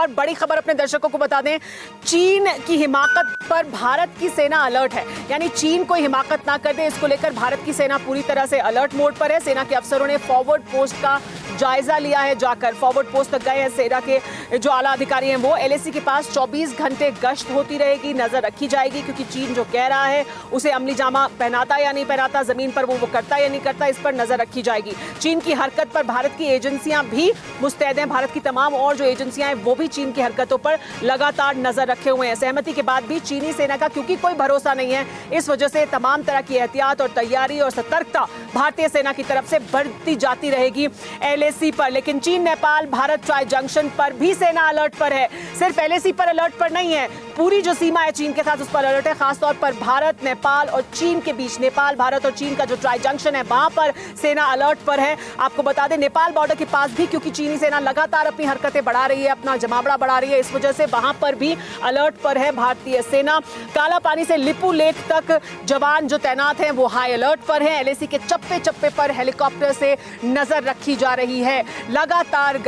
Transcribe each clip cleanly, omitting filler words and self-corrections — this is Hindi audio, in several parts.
और बड़ी खबर अपने दर्शकों को बता दें, चीन की हिमाकत पर भारत की सेना अलर्ट है। यानी चीन कोई हिमाकत ना कर दे, इसको लेकर भारत की सेना पूरी तरह से अलर्ट मोड पर है। सेना के अफसरों ने फॉरवर्ड पोस्ट का जायजा लिया है, जाकर फॉरवर्ड पोस्ट तक गए हैं। सेना के जो आला अधिकारी हैं वो एलएसी के पास 24 घंटे गश्त होती रहेगी, नजर रखी जाएगी, क्योंकि चीन जो कह रहा है उसे अमली जामा पहनाता या नहीं पहनाता, जमीन पर वो करता या नहीं करता, इस पर नजर रखी जाएगी। चीन की हरकत पर भारत की एजेंसियां भी मुस्तैद हैं। भारत की तमाम और जो एजेंसियां हैं वो भी चीन की हरकतों पर लगातार नजर रखे हुए हैं। सहमति के बाद भी चीनी सेना का क्योंकि कोई भरोसा नहीं है, इस वजह से तमाम तरह की एहतियात और तैयारी और सतर्कता भारतीय सेना की तरफ से बढ़ती जाती रहेगी एलएसी पर। लेकिन चीन नेपाल भारत ट्राई जंक्शन पर भी सेना अलर्ट पर है। सिर्फ एलएसी पर अलर्ट पर नहीं है, पूरी जो सीमा है चीन के साथ उस पर अलर्ट है। खासतौर पर भारत, नेपाल और चीन के बीच, नेपाल, भारत और चीन का जो ट्राई जंक्शन है वहां पर सेना अलर्ट पर है। आपको बता दें, नेपाल बॉर्डर के पास भी क्योंकि चीनी सेना लगातार अपनी हरकतें बढ़ा रही है, अपना जमावड़ा बढ़ा रही है, इस वजह से वहां पर भी अलर्ट पर है भारतीय सेना। काला पानी से लिपू लेक तक जवान जो तैनात हैं वो हाई अलर्ट पर हैं। एलएसी के चप्पे चप्पे पर हेलीकॉप्टर से नजर रखी जा रही है, लगातार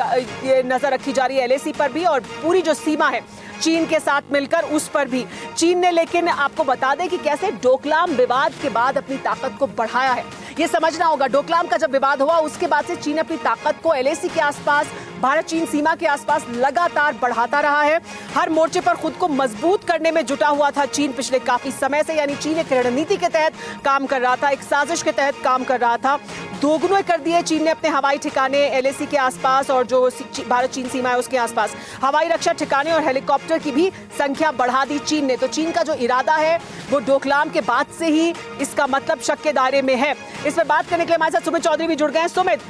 नजर रखी जा रही है एलएसी पर भी और पूरी जो सीमा है चीन के साथ मिलकर उस पर भी। चीन ने लेकिन आपको बता दें कि कैसे डोकलाम विवाद के बाद अपनी ताकत को बढ़ाया है, ये समझना होगा। डोकलाम का जब विवाद हुआ उसके बाद से चीन अपनी ताकत को एलएसी के आसपास, भारत चीन सीमा के आसपास लगातार बढ़ाता रहा है। हर मोर्चे पर खुद को मजबूत करने में जुटा हुआ था चीन पिछले काफी समय से। यानी चीन एक रणनीति के तहत काम कर रहा था, एक साजिश के तहत काम कर रहा था। दोगुने कर दिए चीन ने अपने हवाई ठिकाने एलएसी के आसपास और जो भारत चीन सीमा है उसके आसपास। हवाई रक्षा ठिकाने और हेलीकॉप्टर की भी संख्या बढ़ा दी चीन ने। तो चीन का जो इरादा है वो डोकलाम के बाद से ही इसका मतलब शक के दायरे में है। इस पर बात करने के लिए हमारे साथ सुमित चौधरी भी जुड़ गए हैं। सुमित,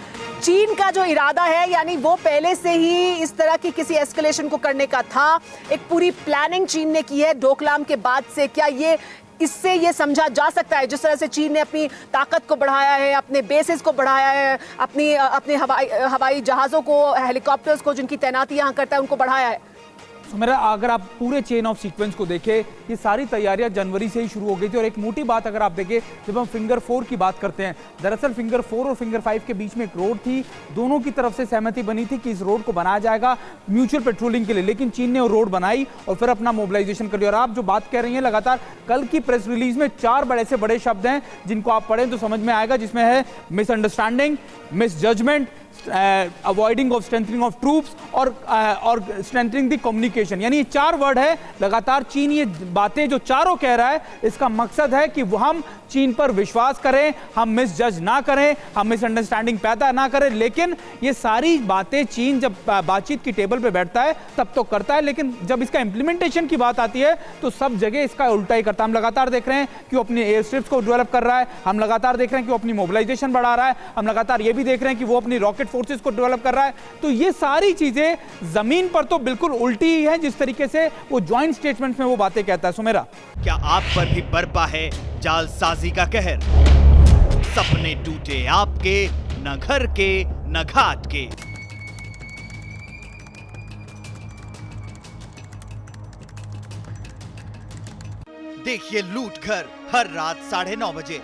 चीन का जो इरादा है यानी वो पहले से ही इस तरह की किसी एस्केलेशन को करने का था, एक पूरी प्लानिंग चीन ने की है डोकलाम के बाद से। क्या ये इससे ये समझा जा सकता है जिस तरह से चीन ने अपनी ताकत को बढ़ाया है, अपने बेसिस को बढ़ाया है, अपने हवाई जहाज़ों को, हेलीकॉप्टर्स को जिनकी तैनाती यहाँ करता है उनको बढ़ाया है? तो मेरा अगर आप पूरे चेन ऑफ सीक्वेंस को देखें, ये सारी तैयारियां जनवरी से ही शुरू हो गई थी। और एक मोटी बात अगर आप देखें, जब हम फिंगर 4 की बात करते हैं, दरअसल फिंगर 4 और फिंगर 5 के बीच में एक रोड थी, दोनों की तरफ से सहमति बनी थी कि इस रोड को बनाया जाएगा म्यूचुअल पेट्रोलिंग के लिए। लेकिन चीन ने वो रोड बनाई और फिर अपना मोबिलाइजेशन कर लिया। और आप जो बात कह रही हैं लगातार, कल की प्रेस रिलीज में 4 बड़े से बड़े शब्द हैं जिनको आप पढ़ें तो समझ में आएगा, जिसमें है misunderstanding, misjudgement, avoiding of strengthening of troops और स्ट्रेंथनिंग द कम्युनिकेशन। यानी ये 4 वर्ड है। लगातार चीन ये बातें जो चारों कह रहा है, इसका मकसद है कि हम चीन पर विश्वास करें, हम मिसजज ना करें, हम मिसअंडरस्टैंडिंग पैदा ना करें। लेकिन ये सारी बातें चीन जब बातचीत की टेबल पे बैठता है तब तो करता है, लेकिन जब इसका इंप्लीमेंटेशन की बात आती है तो सब जगह इसका उल्टा ही करता है। हम लगातार देख रहे हैं कि वो अपनी एयर स्ट्रिप्स को डेवलप कर रहा है, हम लगातार देख रहे हैं कि वो अपनी मोबिलाइजेशन बढ़ा रहा है, हम लगातार ये भी देख रहे हैं कि वो अपनी रॉकेट फोर्सेस को डेवलप कर रहा है। तो ये सारी चीजें जमीन पर तो बिल्कुल उल्टी ही है जिस तरीके से वो जॉइंट स्टेटमेंट में वो बातें कहता है। सुमेरा, क्या आप पर भी बरपा है जालसाजी का कहर? सपने टूटे आपके, न घर के न घाट के। देखिए लूट घर हर रात 9:30 बजे।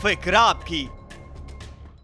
फिक्र आपकी,